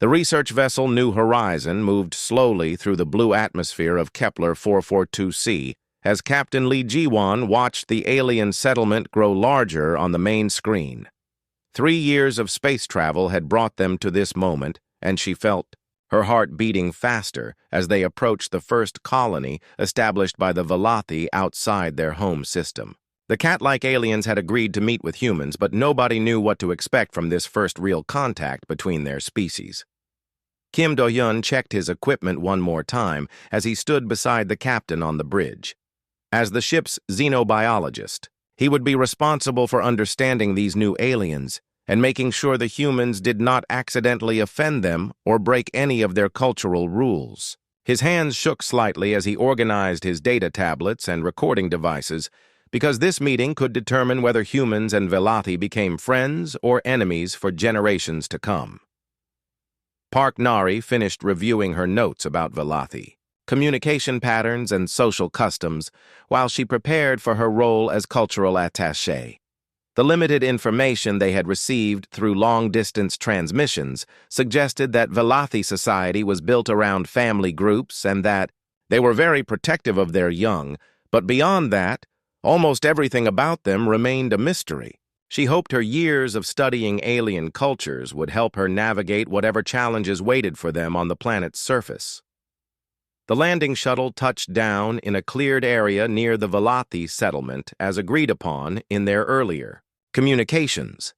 The research vessel New Horizon moved slowly through the blue atmosphere of Kepler 442c as Captain Lee Ji-won watched the alien settlement grow larger on the main screen. 3 years of space travel had brought them to this moment, and she felt her heart beating faster as they approached the first colony established by the Velothi outside their home system. The cat-like aliens had agreed to meet with humans, but nobody knew what to expect from this first real contact between their species. Kim Do-hyun checked his equipment one more time as he stood beside the captain on the bridge. As the ship's xenobiologist, he would be responsible for understanding these new aliens and making sure the humans did not accidentally offend them or break any of their cultural rules. His hands shook slightly as he organized his data tablets and recording devices, because this meeting could determine whether humans and Velothi became friends or enemies for generations to come. Park Nari finished reviewing her notes about Velothi, communication patterns and social customs, while she prepared for her role as cultural attaché. The limited information they had received through long-distance transmissions suggested that Velothi society was built around family groups and that they were very protective of their young, but beyond that, almost everything about them remained a mystery. She hoped her years of studying alien cultures would help her navigate whatever challenges waited for them on the planet's surface. The landing shuttle touched down in a cleared area near the Velothi settlement as agreed upon in their earlier communications.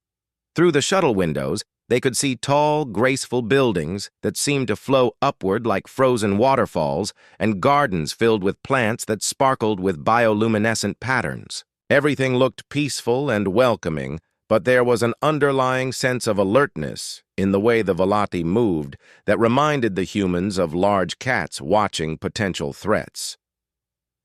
Through the shuttle windows, they could see tall, graceful buildings that seemed to flow upward like frozen waterfalls and gardens filled with plants that sparkled with bioluminescent patterns. Everything looked peaceful and welcoming, but there was an underlying sense of alertness in the way the Velothi moved that reminded the humans of large cats watching potential threats.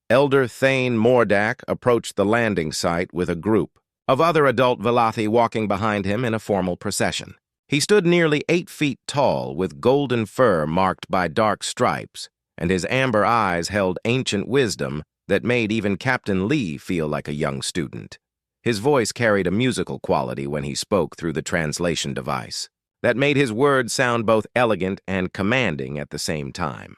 Elder Thane Mordak approached the landing site with a group of other adult Velothi walking behind him in a formal procession. He stood nearly 8 feet tall, with golden fur marked by dark stripes, and his amber eyes held ancient wisdom that made even Captain Lee feel like a young student. His voice carried a musical quality when he spoke through the translation device that made his words sound both elegant and commanding at the same time.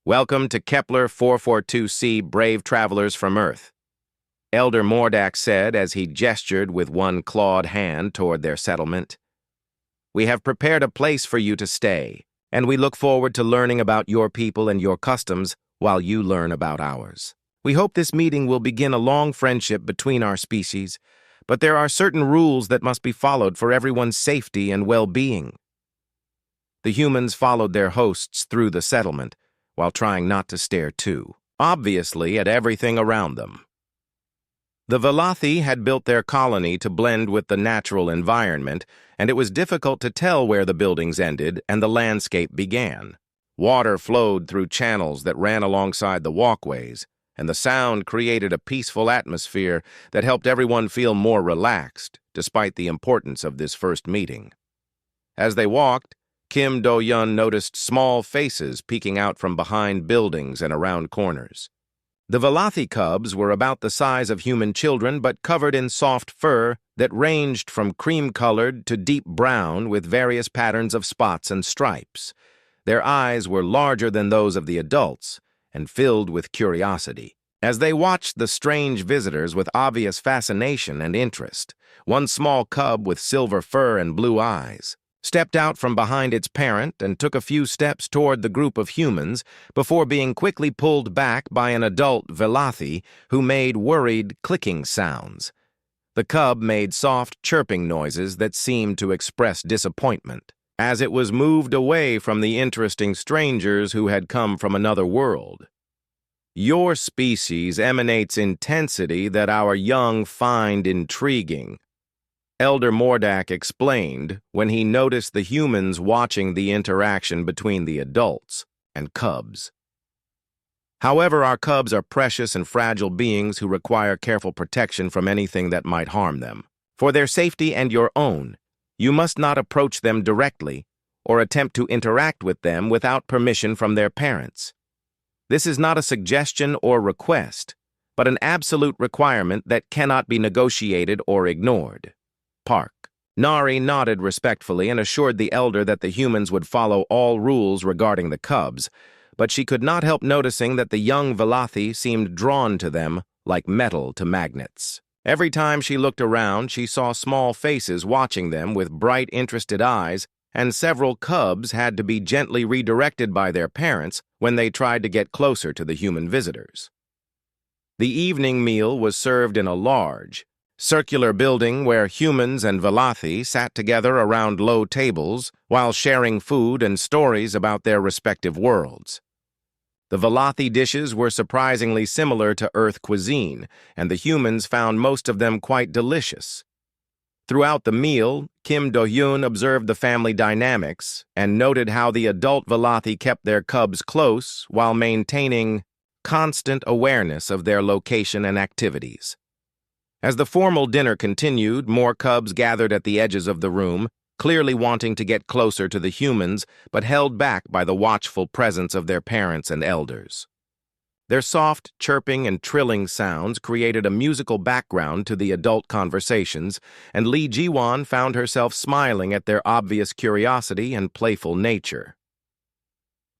"Welcome to Kepler 442c, brave travelers from Earth," Elder Mordak said as he gestured with one clawed hand toward their settlement. "We have prepared a place for you to stay, and we look forward to learning about your people and your customs while you learn about ours. We hope this meeting will begin a long friendship between our species, but there are certain rules that must be followed for everyone's safety and well-being." The humans followed their hosts through the settlement, while trying not to stare too obviously at everything around them. The Velothi had built their colony to blend with the natural environment, and it was difficult to tell where the buildings ended and the landscape began. Water flowed through channels that ran alongside the walkways, and the sound created a peaceful atmosphere that helped everyone feel more relaxed, despite the importance of this first meeting. As they walked, Kim Do-hyun noticed small faces peeking out from behind buildings and around corners. The Velothi cubs were about the size of human children but covered in soft fur that ranged from cream-colored to deep brown with various patterns of spots and stripes. Their eyes were larger than those of the adults and filled with curiosity. As they watched the strange visitors with obvious fascination and interest, one small cub with silver fur and blue eyes stepped out from behind its parent and took a few steps toward the group of humans before being quickly pulled back by an adult Velothi who made worried clicking sounds. The cub made soft chirping noises that seemed to express disappointment as it was moved away from the interesting strangers who had come from another world. "Your species emanates intensity that our young find intriguing," Elder Mordak explained when he noticed the humans watching the interaction between the adults and cubs. "However, our cubs are precious and fragile beings who require careful protection from anything that might harm them. For their safety and your own, you must not approach them directly or attempt to interact with them without permission from their parents. This is not a suggestion or request, but an absolute requirement that cannot be negotiated or ignored." Park Nari nodded respectfully and assured the elder that the humans would follow all rules regarding the cubs, but she could not help noticing that the young Velothi seemed drawn to them like metal to magnets. Every time she looked around, she saw small faces watching them with bright, interested eyes, and several cubs had to be gently redirected by their parents when they tried to get closer to the human visitors. The evening meal was served in a large, circular building where humans and Velothi sat together around low tables while sharing food and stories about their respective worlds. The Velothi dishes were surprisingly similar to Earth cuisine, and the humans found most of them quite delicious. Throughout the meal, Kim Do-hyun observed the family dynamics and noted how the adult Velothi kept their cubs close while maintaining constant awareness of their location and activities. As the formal dinner continued, more cubs gathered at the edges of the room, clearly wanting to get closer to the humans, but held back by the watchful presence of their parents and elders. Their soft, chirping and trilling sounds created a musical background to the adult conversations, and Lee Ji-won found herself smiling at their obvious curiosity and playful nature.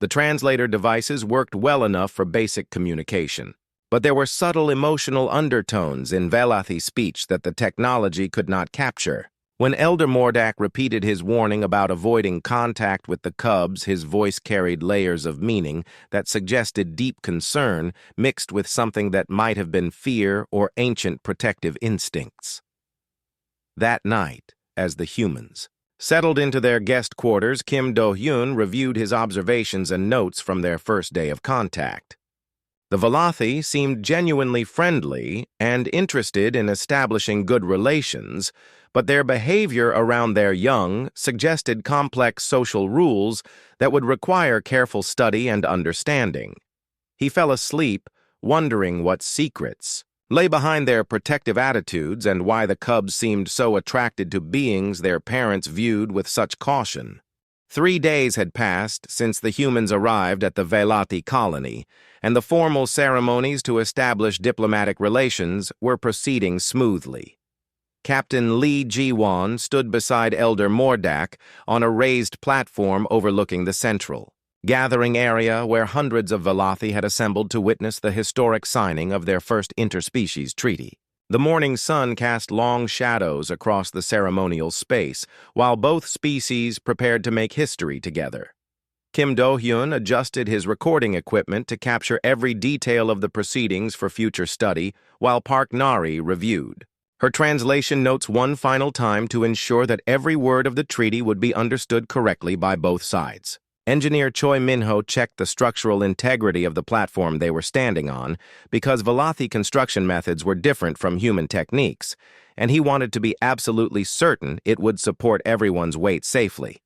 The translator devices worked well enough for basic communication, but there were subtle emotional undertones in Velothi speech that the technology could not capture. When Elder Mordak repeated his warning about avoiding contact with the cubs, his voice carried layers of meaning that suggested deep concern mixed with something that might have been fear or ancient protective instincts. That night, as the humans settled into their guest quarters, Kim Do-hyun reviewed his observations and notes from their first day of contact. The Velothi seemed genuinely friendly and interested in establishing good relations, but their behavior around their young suggested complex social rules that would require careful study and understanding. He fell asleep, wondering what secrets lay behind their protective attitudes and why the cubs seemed so attracted to beings their parents viewed with such caution. 3 days had passed since the humans arrived at the Velothi colony, and the formal ceremonies to establish diplomatic relations were proceeding smoothly. Captain Lee Ji-won stood beside Elder Mordak on a raised platform overlooking the central gathering area where hundreds of Velothi had assembled to witness the historic signing of their first interspecies treaty. The morning sun cast long shadows across the ceremonial space, while both species prepared to make history together. Kim Do-hyun adjusted his recording equipment to capture every detail of the proceedings for future study, while Park Nari reviewed. Her translation notes one final time to ensure that every word of the treaty would be understood correctly by both sides. Engineer Choi Min-ho checked the structural integrity of the platform they were standing on because Velothi construction methods were different from human techniques, and he wanted to be absolutely certain it would support everyone's weight safely.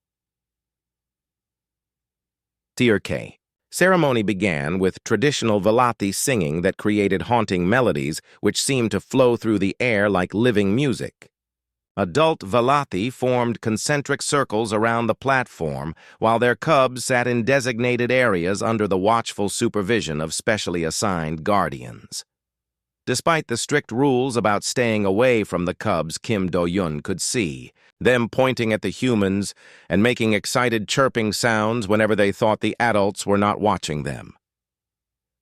Tier K. Ceremony began with traditional Velothi singing that created haunting melodies which seemed to flow through the air like living music. Adult Velothi formed concentric circles around the platform, while their cubs sat in designated areas under the watchful supervision of specially assigned guardians. Despite the strict rules about staying away from the cubs, Kim Do-hyun could see them pointing at the humans and making excited chirping sounds whenever they thought the adults were not watching them.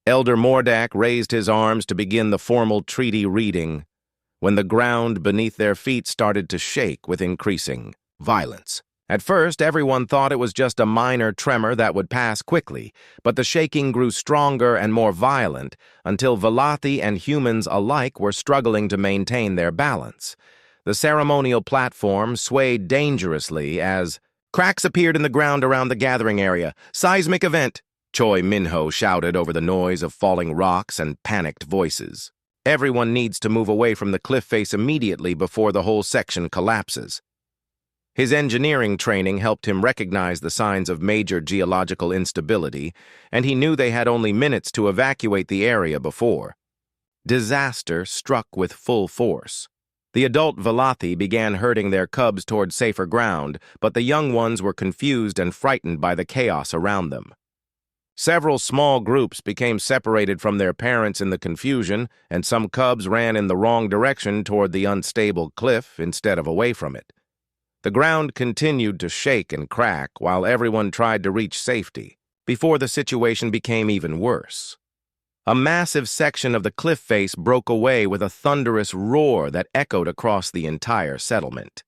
Elder Mordak raised his arms to begin the formal treaty reading, when the ground beneath their feet started to shake with increasing violence. At first, everyone thought it was just a minor tremor that would pass quickly, but the shaking grew stronger and more violent until Velothi and humans alike were struggling to maintain their balance. The ceremonial platform swayed dangerously as cracks appeared in the ground around the gathering area. "Seismic event!" Choi Min-ho shouted over the noise of falling rocks and panicked voices. Everyone needs to move away from the cliff face immediately before the whole section collapses. His engineering training helped him recognize the signs of major geological instability, and he knew they had only minutes to evacuate the area before disaster struck with full force. The adult Velothi began herding their cubs toward safer ground, but the young ones were confused and frightened by the chaos around them. Several small groups became separated from their parents in the confusion, and some cubs ran in the wrong direction toward the unstable cliff instead of away from it. The ground continued to shake and crack while everyone tried to reach safety, before the situation became even worse. A massive section of the cliff face broke away with a thunderous roar that echoed across the entire settlement.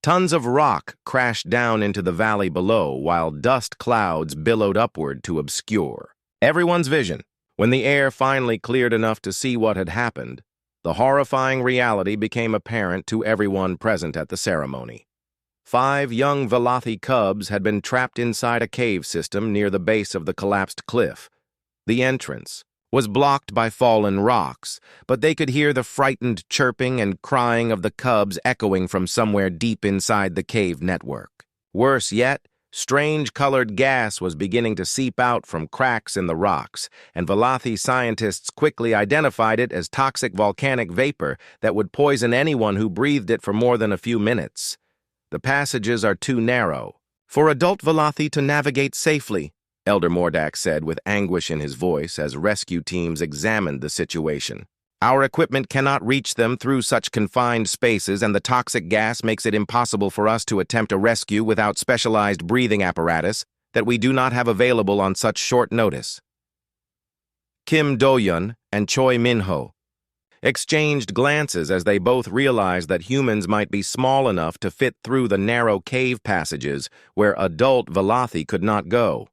Tons of rock crashed down into the valley below while dust clouds billowed upward to obscure everyone's vision. When the air finally cleared enough to see what had happened, the horrifying reality became apparent to everyone present at the ceremony. 5 young Velothi cubs had been trapped inside a cave system near the base of the collapsed cliff. The entrance was blocked by fallen rocks, but they could hear the frightened chirping and crying of the cubs echoing from somewhere deep inside the cave network. Worse yet, strange colored gas was beginning to seep out from cracks in the rocks, and Velothi scientists quickly identified it as toxic volcanic vapor that would poison anyone who breathed it for more than a few minutes. The passages are too narrow for adult Velothi to navigate safely, Elder Mordak said with anguish in his voice as rescue teams examined the situation. Our equipment cannot reach them through such confined spaces, and the toxic gas makes it impossible for us to attempt a rescue without specialized breathing apparatus that we do not have available on such short notice. Kim Do-yeon and Choi Min-ho exchanged glances as they both realized that humans might be small enough to fit through the narrow cave passages where adult Velothi could not go.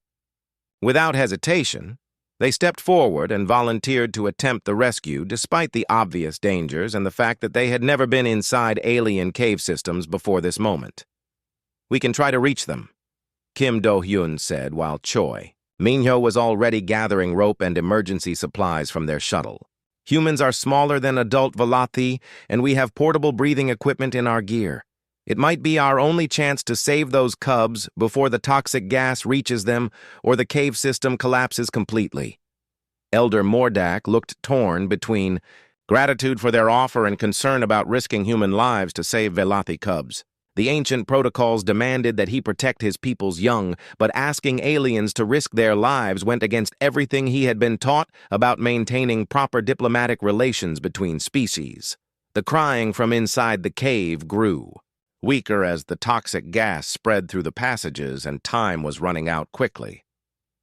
Without hesitation, they stepped forward and volunteered to attempt the rescue despite the obvious dangers and the fact that they had never been inside alien cave systems before this moment. We can try to reach them, Kim Do-hyun said while Choi Min-ho was already gathering rope and emergency supplies from their shuttle. Humans are smaller than adult Velothi, and we have portable breathing equipment in our gear. It might be our only chance to save those cubs before the toxic gas reaches them or the cave system collapses completely. Elder Mordak looked torn between gratitude for their offer and concern about risking human lives to save Velothi cubs. The ancient protocols demanded that he protect his people's young, but asking aliens to risk their lives went against everything he had been taught about maintaining proper diplomatic relations between species. The crying from inside the cave grew, weaker as the toxic gas spread through the passages and time was running out quickly.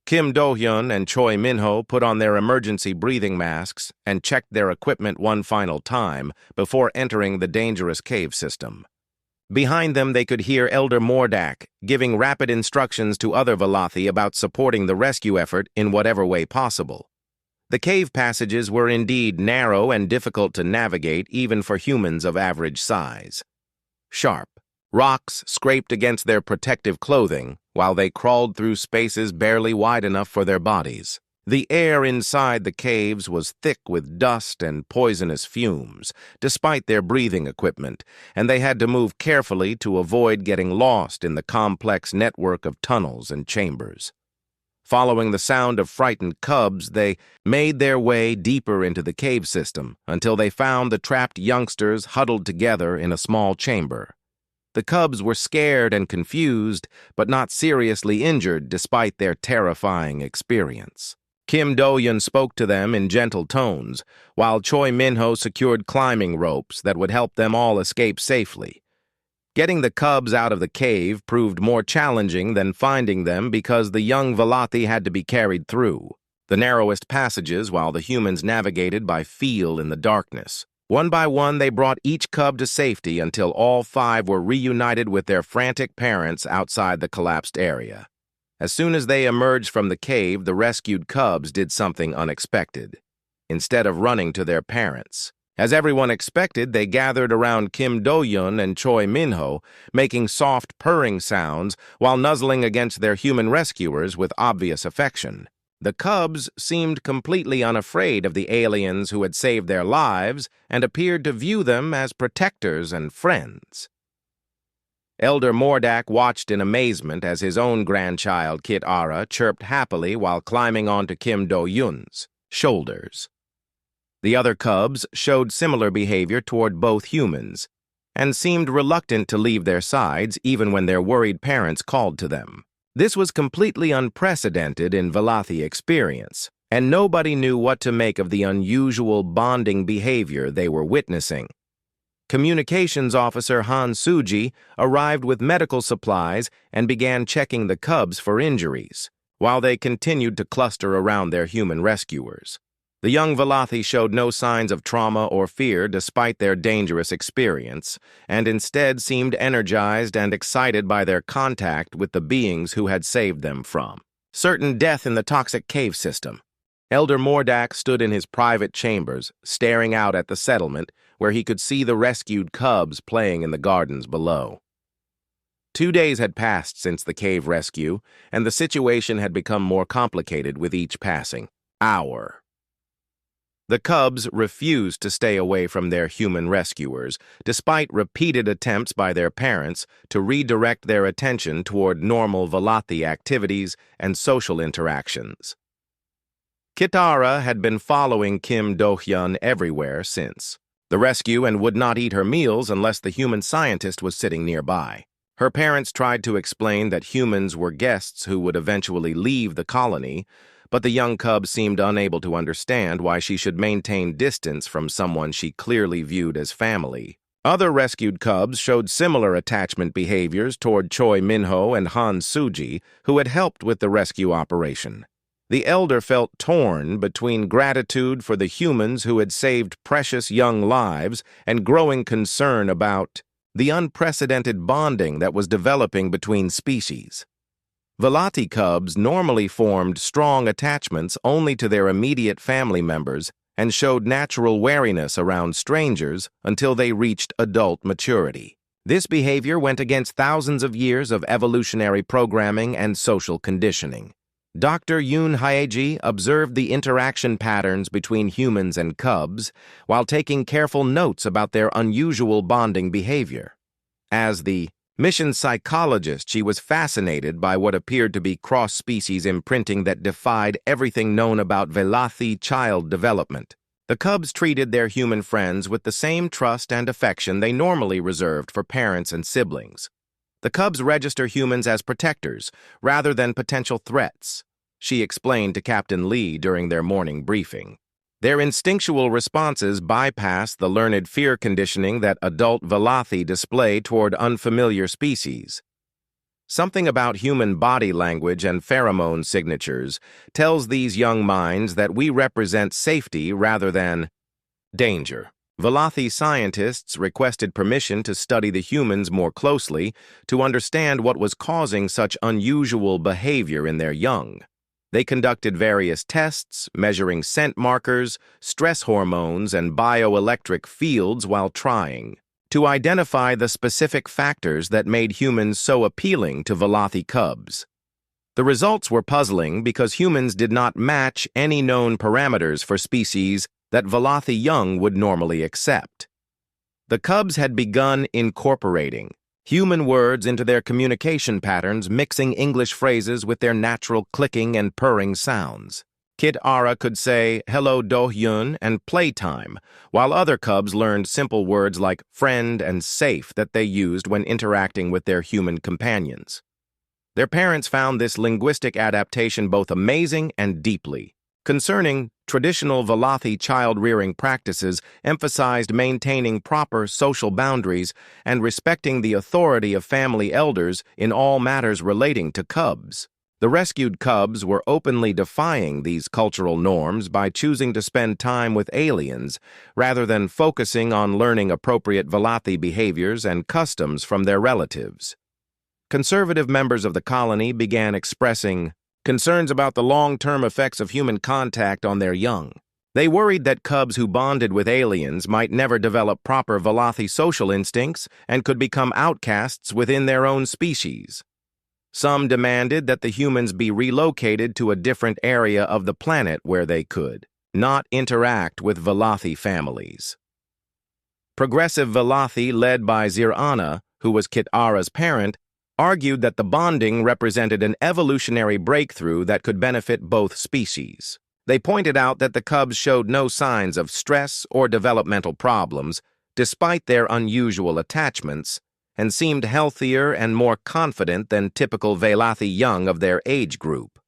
Kim Do-hyun and Choi Min-ho put on their emergency breathing masks and checked their equipment one final time before entering the dangerous cave system. Behind them, they could hear Elder Mordak giving rapid instructions to other Velothi about supporting the rescue effort in whatever way possible. The cave passages were indeed narrow and difficult to navigate even for humans of average size. Sharp rocks scraped against their protective clothing while they crawled through spaces barely wide enough for their bodies. The air inside the caves was thick with dust and poisonous fumes, despite their breathing equipment, and they had to move carefully to avoid getting lost in the complex network of tunnels and chambers. Following the sound of frightened cubs, they made their way deeper into the cave system until they found the trapped youngsters huddled together in a small chamber. The cubs were scared and confused, but not seriously injured despite their terrifying experience. Kim Do-yeon spoke to them in gentle tones, while Choi Min-ho secured climbing ropes that would help them all escape safely. Getting the cubs out of the cave proved more challenging than finding them because the young Velothi had to be carried through the narrowest passages while the humans navigated by feel in the darkness. One by one, they brought each cub to safety until all 5 were reunited with their frantic parents outside the collapsed area. As soon as they emerged from the cave, the rescued cubs did something unexpected. Instead of running to their parents, as everyone expected, they gathered around Kim Do-yeon and Choi Min-ho, making soft purring sounds while nuzzling against their human rescuers with obvious affection. The cubs seemed completely unafraid of the aliens who had saved their lives and appeared to view them as protectors and friends. Elder Mordak watched in amazement as his own grandchild, Kit Ara, chirped happily while climbing onto Kim Do-yeon's shoulders. The other cubs showed similar behavior toward both humans and seemed reluctant to leave their sides even when their worried parents called to them. This was completely unprecedented in Velothi experience, and nobody knew what to make of the unusual bonding behavior they were witnessing. Communications officer Han Suji arrived with medical supplies and began checking the cubs for injuries, while they continued to cluster around their human rescuers. The young Velothi showed no signs of trauma or fear despite their dangerous experience, and instead seemed energized and excited by their contact with the beings who had saved them from certain death in the toxic cave system. Elder Mordak stood in his private chambers, staring out at the settlement, where he could see the rescued cubs playing in the gardens below. 2 days had passed since the cave rescue, and the situation had become more complicated with each passing hour. The cubs refused to stay away from their human rescuers, despite repeated attempts by their parents to redirect their attention toward normal Velothi activities and social interactions. Kitara had been following Kim Do-hyun everywhere since the rescue and would not eat her meals unless the human scientist was sitting nearby. Her parents tried to explain that humans were guests who would eventually leave the colony, but the young cub seemed unable to understand why she should maintain distance from someone she clearly viewed as family. Other rescued cubs showed similar attachment behaviors toward Choi Minho and Han Suji, who had helped with the rescue operation. The elder felt torn between gratitude for the humans who had saved precious young lives and growing concern about the unprecedented bonding that was developing between species. Velothi cubs normally formed strong attachments only to their immediate family members and showed natural wariness around strangers until they reached adult maturity. This behavior went against thousands of years of evolutionary programming and social conditioning. Dr. Yoon Haeji observed the interaction patterns between humans and cubs while taking careful notes about their unusual bonding behavior. As the mission psychologist, she was fascinated by what appeared to be cross-species imprinting that defied everything known about Velothi child development. The cubs treated their human friends with the same trust and affection they normally reserved for parents and siblings. The cubs register humans as protectors rather than potential threats, she explained to Captain Lee during their morning briefing. Their instinctual responses bypass the learned fear conditioning that adult Velothi display toward unfamiliar species. Something about human body language and pheromone signatures tells these young minds that we represent safety rather than danger. Velothi scientists requested permission to study the humans more closely to understand what was causing such unusual behavior in their young. They conducted various tests, measuring scent markers, stress hormones, and bioelectric fields while trying to identify the specific factors that made humans so appealing to Velothi cubs. The results were puzzling because humans did not match any known parameters for species that Velothi young would normally accept. The cubs had begun incorporating human words into their communication patterns, mixing English phrases with their natural clicking and purring sounds. Kid Ara could say, "Hello, Do-hyun," and "playtime," while other cubs learned simple words like "friend" and "safe" that they used when interacting with their human companions. Their parents found this linguistic adaptation both amazing and deeply concerning. Traditional Velothi child-rearing practices emphasized maintaining proper social boundaries and respecting the authority of family elders in all matters relating to cubs. The rescued cubs were openly defying these cultural norms by choosing to spend time with aliens rather than focusing on learning appropriate Velothi behaviors and customs from their relatives. Conservative members of the colony began expressing concerns about the long-term effects of human contact on their young. They worried that cubs who bonded with aliens might never develop proper Velothi social instincts and could become outcasts within their own species. Some demanded that the humans be relocated to a different area of the planet where they could not interact with Velothi families. Progressive Velothi, led by Zir-Ana, who was Kit Ara's parent, argued that the bonding represented an evolutionary breakthrough that could benefit both species. They pointed out that the cubs showed no signs of stress or developmental problems, despite their unusual attachments, and seemed healthier and more confident than typical Velothi young of their age group.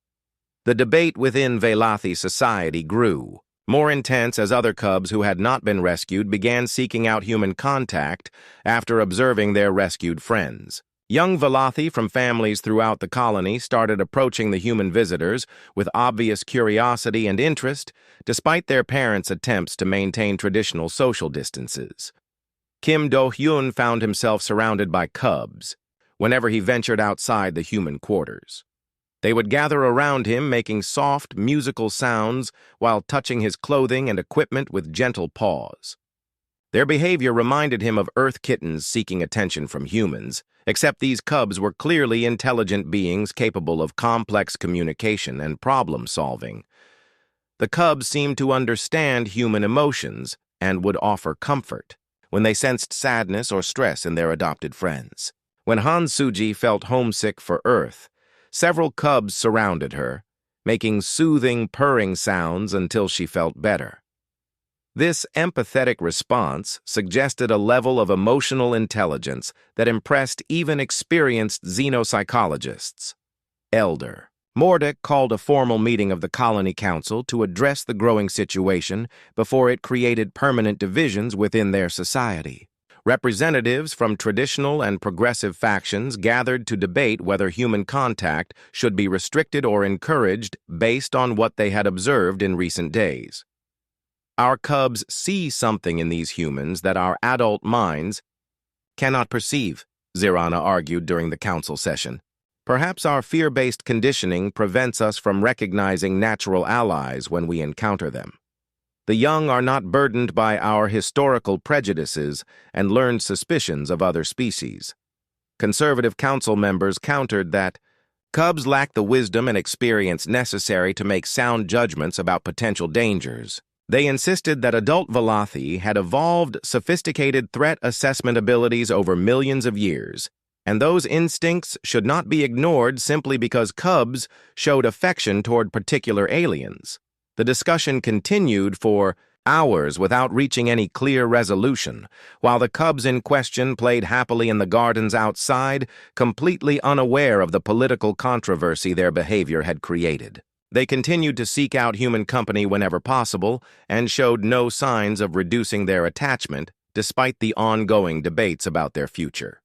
The debate within Velothi society grew. more intense as other cubs who had not been rescued began seeking out human contact after observing their rescued friends. Young Velothi from families throughout the colony started approaching the human visitors with obvious curiosity and interest, despite their parents' attempts to maintain traditional social distances. Kim Do-hyun found himself surrounded by cubs whenever he ventured outside the human quarters. They would gather around him, making soft, musical sounds while touching his clothing and equipment with gentle paws. Their behavior reminded him of Earth kittens seeking attention from humans, except these cubs were clearly intelligent beings capable of complex communication and problem-solving. The cubs seemed to understand human emotions and would offer comfort when they sensed sadness or stress in their adopted friends. When Han Suji felt homesick for Earth, several cubs surrounded her, making soothing, purring sounds until she felt better. This empathetic response suggested a level of emotional intelligence that impressed even experienced xenopsychologists. Elder Mordek called a formal meeting of the Colony Council to address the growing situation before it created permanent divisions within their society. Representatives from traditional and progressive factions gathered to debate whether human contact should be restricted or encouraged based on what they had observed in recent days. Our cubs see something in these humans that our adult minds cannot perceive, Zirana argued during the council session. Perhaps our fear-based conditioning prevents us from recognizing natural allies when we encounter them. The young are not burdened by our historical prejudices and learned suspicions of other species. Conservative council members countered that cubs lack the wisdom and experience necessary to make sound judgments about potential dangers. They insisted that adult Velothi had evolved sophisticated threat assessment abilities over millions of years, and those instincts should not be ignored simply because cubs showed affection toward particular aliens. The discussion continued for hours without reaching any clear resolution, while the cubs in question played happily in the gardens outside, completely unaware of the political controversy their behavior had created. They continued to seek out human company whenever possible and showed no signs of reducing their attachment despite the ongoing debates about their future.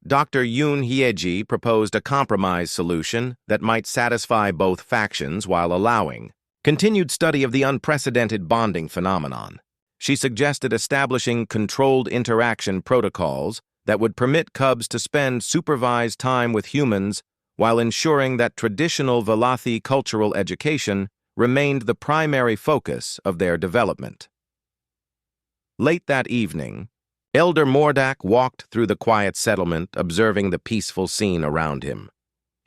Dr. Yoon Hyeji proposed a compromise solution that might satisfy both factions while allowing continued study of the unprecedented bonding phenomenon. She suggested establishing controlled interaction protocols that would permit cubs to spend supervised time with humans while ensuring that traditional Velothi cultural education remained the primary focus of their development. Late that evening, Elder Mordak walked through the quiet settlement, observing the peaceful scene around him.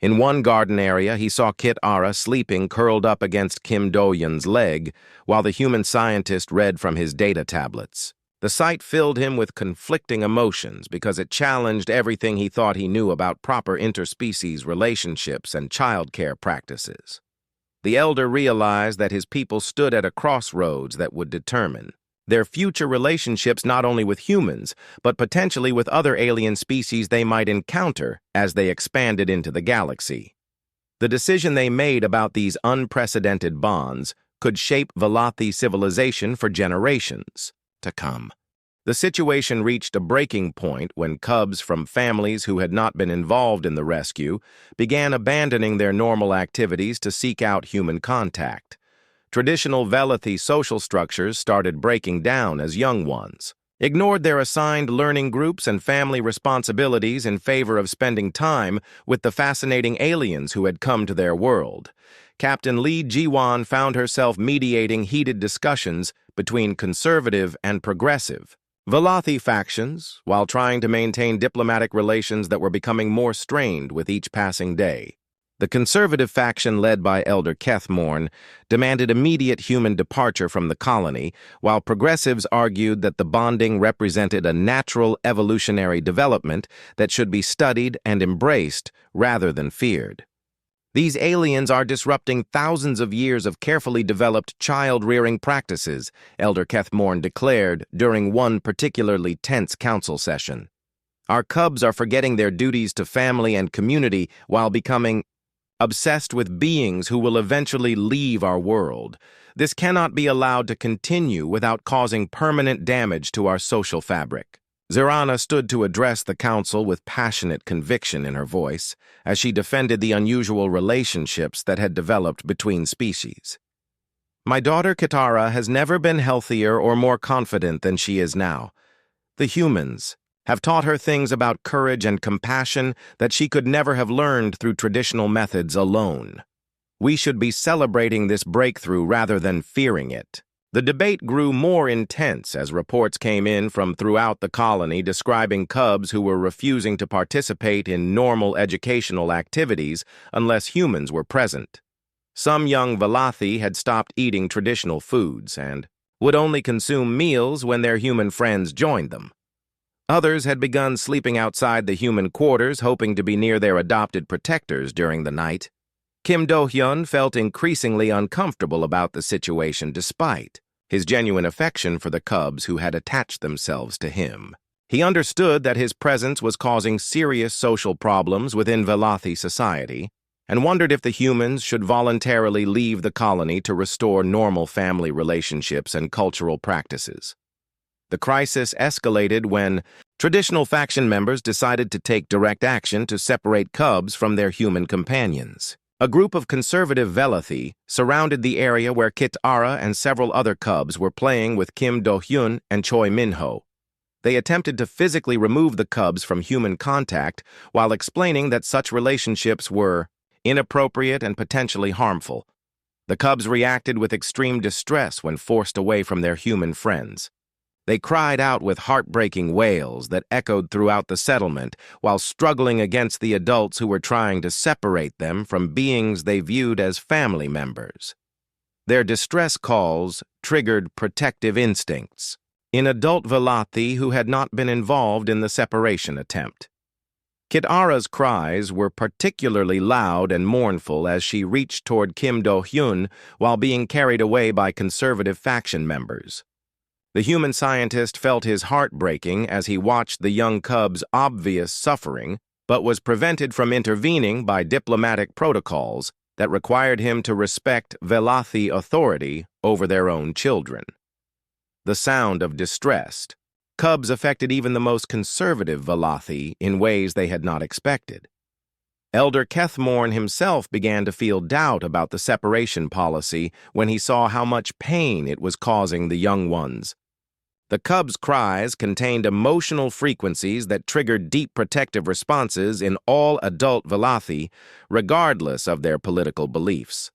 In one garden area, he saw Kit Ara sleeping curled up against Kim Do-hyun's leg, while the human scientist read from his data tablets. The sight filled him with conflicting emotions because it challenged everything he thought he knew about proper interspecies relationships and childcare practices. The elder realized that his people stood at a crossroads that would determine their future relationships not only with humans, but potentially with other alien species they might encounter as they expanded into the galaxy. The decision they made about these unprecedented bonds could shape Velothi civilization for generations to come. The situation reached a breaking point when cubs from families who had not been involved in the rescue began abandoning their normal activities to seek out human contact. Traditional Velothi social structures started breaking down as young ones ignored their assigned learning groups and family responsibilities in favor of spending time with the fascinating aliens who had come to their world. Captain Lee Ji-won found herself mediating heated discussions between conservative and progressive Velothi factions while trying to maintain diplomatic relations that were becoming more strained with each passing day. The conservative faction led by Elder Kethmorn demanded immediate human departure from the colony, while progressives argued that the bonding represented a natural evolutionary development that should be studied and embraced rather than feared. These aliens are disrupting thousands of years of carefully developed child-rearing practices, Elder Kethmorn declared during one particularly tense council session. Our cubs are forgetting their duties to family and community while becoming obsessed with beings who will eventually leave our world. This cannot be allowed to continue without causing permanent damage to our social fabric. Zirana stood to address the council with passionate conviction in her voice as she defended the unusual relationships that had developed between species. My daughter Kitara has never been healthier or more confident than she is now. The humans have taught her things about courage and compassion that she could never have learned through traditional methods alone. We should be celebrating this breakthrough rather than fearing it. The debate grew more intense as reports came in from throughout the colony describing cubs who were refusing to participate in normal educational activities unless humans were present. Some young Velothi had stopped eating traditional foods and would only consume meals when their human friends joined them. Others had begun sleeping outside the human quarters, hoping to be near their adopted protectors during the night. Kim Do-hyun felt increasingly uncomfortable about the situation despite his genuine affection for the cubs who had attached themselves to him. He understood that his presence was causing serious social problems within Velothi society and wondered if the humans should voluntarily leave the colony to restore normal family relationships and cultural practices. The crisis escalated when traditional faction members decided to take direct action to separate cubs from their human companions. A group of conservative Velothi surrounded the area where Kitara and several other cubs were playing with Kim Do-hyun and Choi Min-ho. They attempted to physically remove the cubs from human contact while explaining that such relationships were inappropriate and potentially harmful. The cubs reacted with extreme distress when forced away from their human friends. They cried out with heartbreaking wails that echoed throughout the settlement while struggling against the adults who were trying to separate them from beings they viewed as family members. Their distress calls triggered protective instincts in adult Velothi who had not been involved in the separation attempt. Kitara's cries were particularly loud and mournful as she reached toward Kim Do-hyun while being carried away by conservative faction members. The human scientist felt his heart breaking as he watched the young cub's obvious suffering, but was prevented from intervening by diplomatic protocols that required him to respect Velothi authority over their own children. The sound of distress. Cubs affected even the most conservative Velothi in ways they had not expected. Elder Kethmorn himself began to feel doubt about the separation policy when he saw how much pain it was causing the young ones. The cubs' cries contained emotional frequencies that triggered deep protective responses in all adult Velothi, regardless of their political beliefs.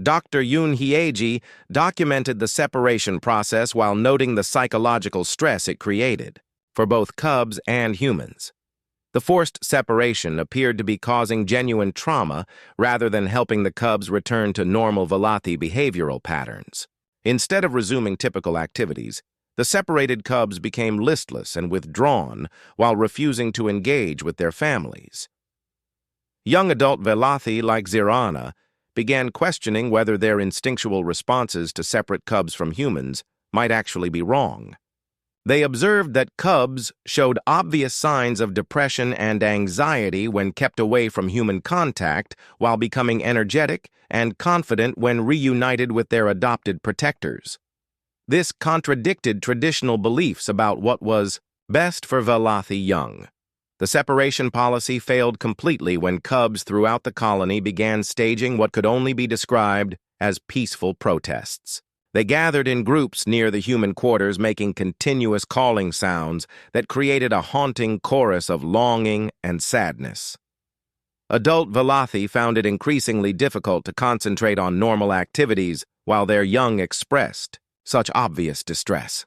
Dr. Yoon Hyeji documented the separation process while noting the psychological stress it created for both cubs and humans. The forced separation appeared to be causing genuine trauma rather than helping the cubs return to normal Velothi behavioral patterns. Instead of resuming typical activities, the separated cubs became listless and withdrawn while refusing to engage with their families. Young adult Velothi like Zirana began questioning whether their instinctual responses to separate cubs from humans might actually be wrong. They observed that cubs showed obvious signs of depression and anxiety when kept away from human contact while becoming energetic and confident when reunited with their adopted protectors. This contradicted traditional beliefs about what was best for Velothi young. The separation policy failed completely when cubs throughout the colony began staging what could only be described as peaceful protests. They gathered in groups near the human quarters, making continuous calling sounds that created a haunting chorus of longing and sadness. Adult Velothi found it increasingly difficult to concentrate on normal activities while their young expressed such obvious distress.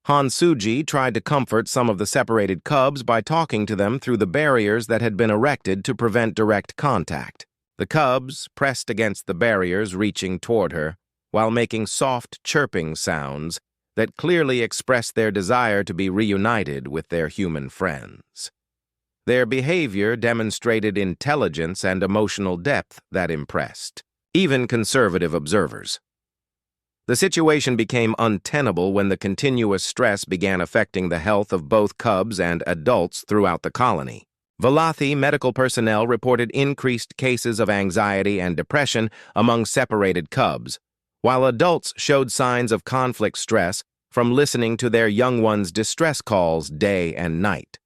Han Suji tried to comfort some of the separated cubs by talking to them through the barriers that had been erected to prevent direct contact. The cubs pressed against the barriers, reaching toward her, while making soft chirping sounds that clearly expressed their desire to be reunited with their human friends. Their behavior demonstrated intelligence and emotional depth that impressed even conservative observers. The situation became untenable when the continuous stress began affecting the health of both cubs and adults throughout the colony. Velothi medical personnel reported increased cases of anxiety and depression among separated cubs, while adults showed signs of conflict stress from listening to their young ones' distress calls day and night.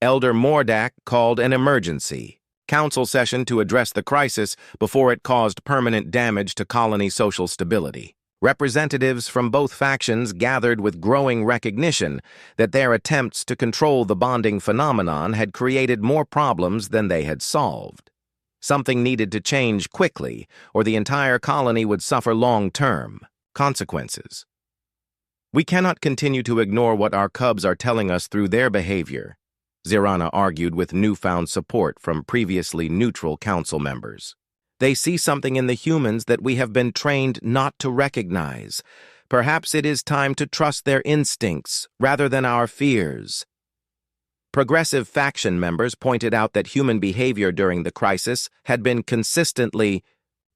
Elder Mordak called an emergency council session to address the crisis before it caused permanent damage to colony social stability. Representatives from both factions gathered with growing recognition that their attempts to control the bonding phenomenon had created more problems than they had solved. Something needed to change quickly, or the entire colony would suffer long-term consequences. We cannot continue to ignore what our cubs are telling us through their behavior, Zirana argued with newfound support from previously neutral council members. They see something in the humans that we have been trained not to recognize. Perhaps it is time to trust their instincts rather than our fears. Progressive faction members pointed out that human behavior during the crisis had been consistently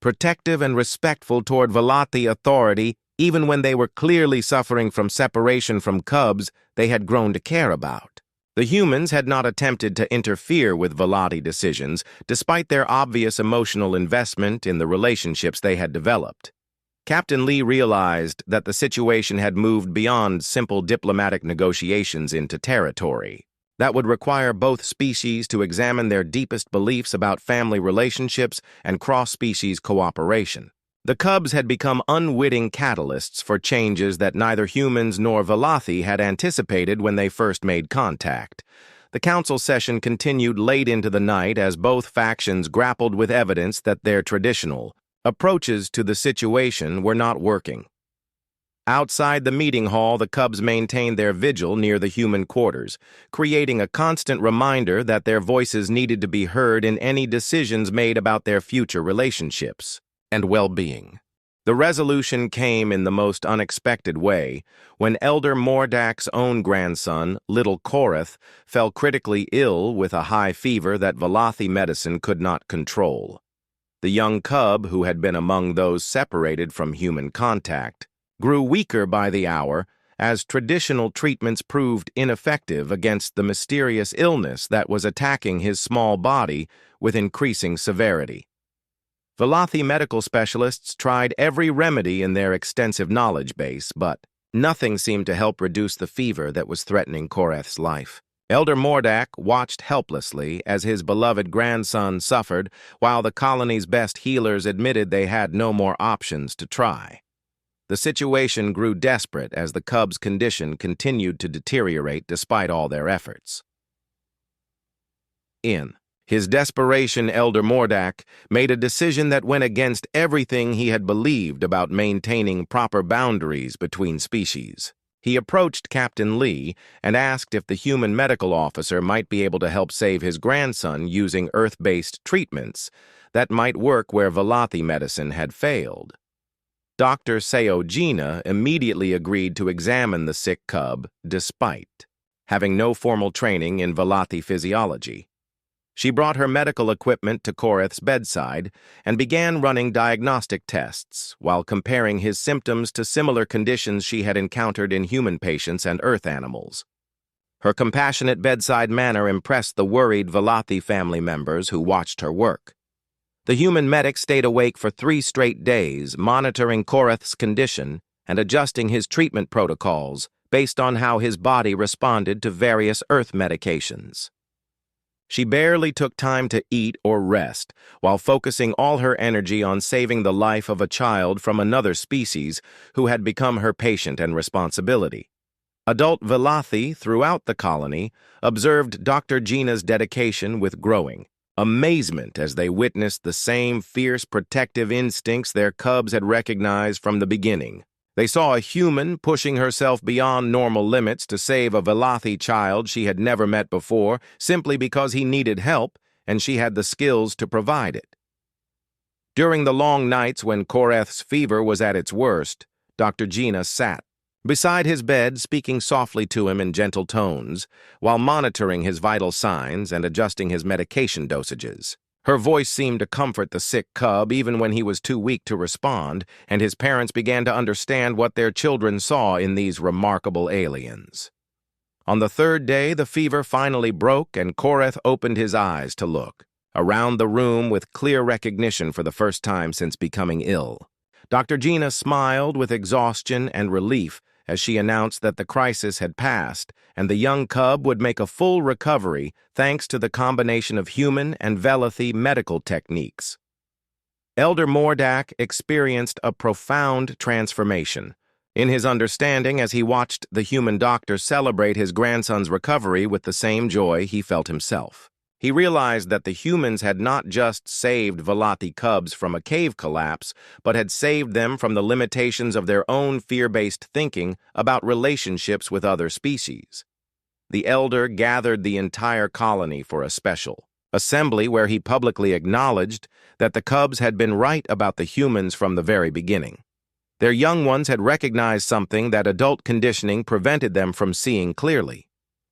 protective and respectful toward Velothi authority, even when they were clearly suffering from separation from cubs they had grown to care about. The humans had not attempted to interfere with Velothi decisions, despite their obvious emotional investment in the relationships they had developed. Captain Lee realized that the situation had moved beyond simple diplomatic negotiations into territory that would require both species to examine their deepest beliefs about family relationships and cross-species cooperation. The cubs had become unwitting catalysts for changes that neither humans nor Velothi had anticipated when they first made contact. The council session continued late into the night as both factions grappled with evidence that their traditional approaches to the situation were not working. Outside the meeting hall, the cubs maintained their vigil near the human quarters, creating a constant reminder that their voices needed to be heard in any decisions made about their future relationships and well-being. The resolution came in the most unexpected way when Elder Mordak's own grandson, little Korath, fell critically ill with a high fever that Velothi medicine could not control. The young cub, who had been among those separated from human contact, grew weaker by the hour as traditional treatments proved ineffective against the mysterious illness that was attacking his small body with increasing severity. Velothi medical specialists tried every remedy in their extensive knowledge base, but nothing seemed to help reduce the fever that was threatening Korath's life. Elder Mordak watched helplessly as his beloved grandson suffered, while the colony's best healers admitted they had no more options to try. The situation grew desperate as the cub's condition continued to deteriorate despite all their efforts. In his desperation, Elder Mordak made a decision that went against everything he had believed about maintaining proper boundaries between species. He approached Captain Lee and asked if the human medical officer might be able to help save his grandson using Earth-based treatments that might work where Velothi medicine had failed. Dr. Seogina immediately agreed to examine the sick cub despite having no formal training in Velothi physiology. She brought her medical equipment to Korath's bedside and began running diagnostic tests while comparing his symptoms to similar conditions she had encountered in human patients and earth animals. Her compassionate bedside manner impressed the worried Velothi family members who watched her work. The human medic stayed awake for 3 straight days, monitoring Korath's condition and adjusting his treatment protocols based on how his body responded to various earth medications. She barely took time to eat or rest, while focusing all her energy on saving the life of a child from another species who had become her patient and responsibility. Adult Velothi throughout the colony observed Dr. Gina's dedication with growing amazement as they witnessed the same fierce protective instincts their cubs had recognized from the beginning. They saw a human pushing herself beyond normal limits to save a Velothi child she had never met before simply because he needed help and she had the skills to provide it. During the long nights when Korath's fever was at its worst, Dr. Gina sat beside his bed, speaking softly to him in gentle tones, while monitoring his vital signs and adjusting his medication dosages. Her voice seemed to comfort the sick cub even when he was too weak to respond, and his parents began to understand what their children saw in these remarkable aliens. On the third day, the fever finally broke, and Koreth opened his eyes to look around the room with clear recognition for the first time since becoming ill. Dr. Gina smiled with exhaustion and relief as she announced that the crisis had passed and the young cub would make a full recovery thanks to the combination of human and Velothi medical techniques. Elder Mordak experienced a profound transformation in his understanding as he watched the human doctor celebrate his grandson's recovery with the same joy he felt himself. He realized that the humans had not just saved Velothi cubs from a cave collapse, but had saved them from the limitations of their own fear-based thinking about relationships with other species. The elder gathered the entire colony for a special assembly where he publicly acknowledged that the cubs had been right about the humans from the very beginning. Their young ones had recognized something that adult conditioning prevented them from seeing clearly.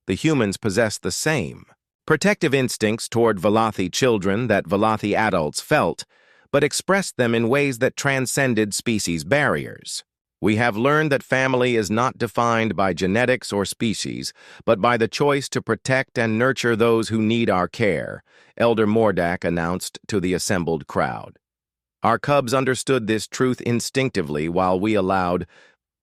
The humans possessed the same protective instincts toward Velothi children that Velothi adults felt, but expressed them in ways that transcended species barriers. We have learned that family is not defined by genetics or species, but by the choice to protect and nurture those who need our care, Elder Mordak announced to the assembled crowd. Our cubs understood this truth instinctively while we allowed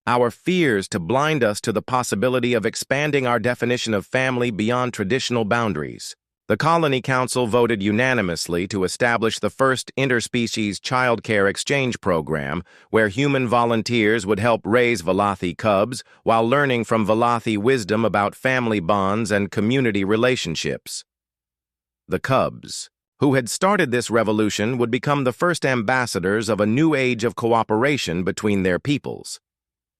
our fears to blind us to the possibility of expanding our definition of family beyond traditional boundaries. The Colony Council voted unanimously to establish the first interspecies childcare exchange program, where human volunteers would help raise Velothi cubs while learning from Velothi wisdom about family bonds and community relationships. The cubs, who had started this revolution, would become the first ambassadors of a new age of cooperation between their peoples.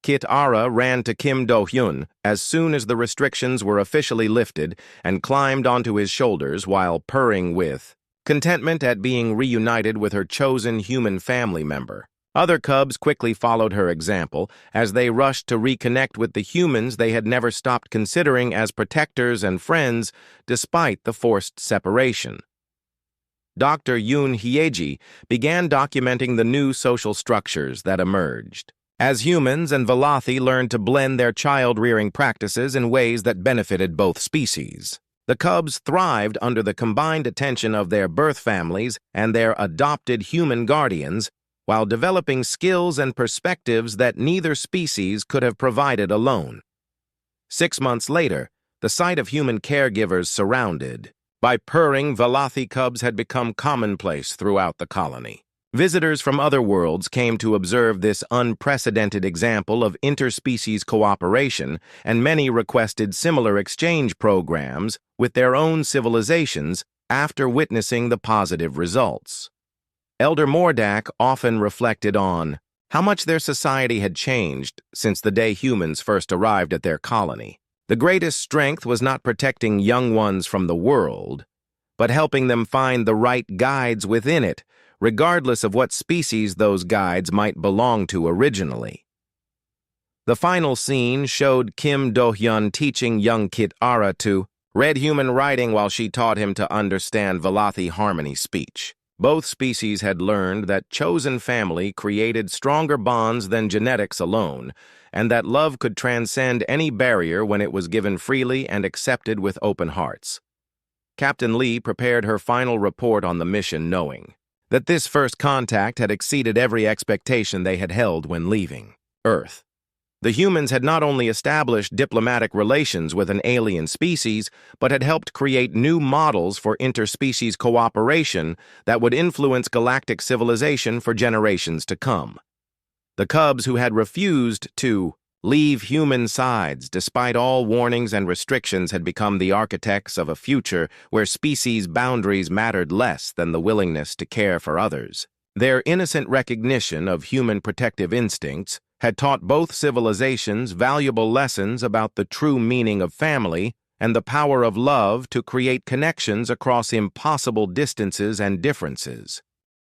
Kit Ara ran to Kim Do-hyun as soon as the restrictions were officially lifted and climbed onto his shoulders while purring with contentment at being reunited with her chosen human family member. Other cubs quickly followed her example as they rushed to reconnect with the humans they had never stopped considering as protectors and friends despite the forced separation. Dr. Yoon Hyeji began documenting the new social structures that emerged, as humans and Velothi learned to blend their child-rearing practices in ways that benefited both species. The cubs thrived under the combined attention of their birth families and their adopted human guardians, while developing skills and perspectives that neither species could have provided alone. 6 months later, the sight of human caregivers surrounded by purring Velothi cubs had become commonplace throughout the colony. Visitors from other worlds came to observe this unprecedented example of interspecies cooperation, and many requested similar exchange programs with their own civilizations after witnessing the positive results. Elder Mordak often reflected on how much their society had changed since the day humans first arrived at their colony. The greatest strength was not protecting young ones from the world, but helping them find the right guides within it, regardless of what species those guides might belong to originally. The final scene showed Kim Do-hyun teaching young Kit Ara to read human writing while she taught him to understand Velothi harmony speech. Both species had learned that chosen family created stronger bonds than genetics alone, and that love could transcend any barrier when it was given freely and accepted with open hearts. Captain Lee prepared her final report on the mission knowing that this first contact had exceeded every expectation they had held when leaving Earth. The humans had not only established diplomatic relations with an alien species, but had helped create new models for interspecies cooperation that would influence galactic civilization for generations to come. The cubs who had refused to leave human sides despite all warnings and restrictions had become the architects of a future where species boundaries mattered less than the willingness to care for others. Their innocent recognition of human protective instincts had taught both civilizations valuable lessons about the true meaning of family and the power of love to create connections across impossible distances and differences.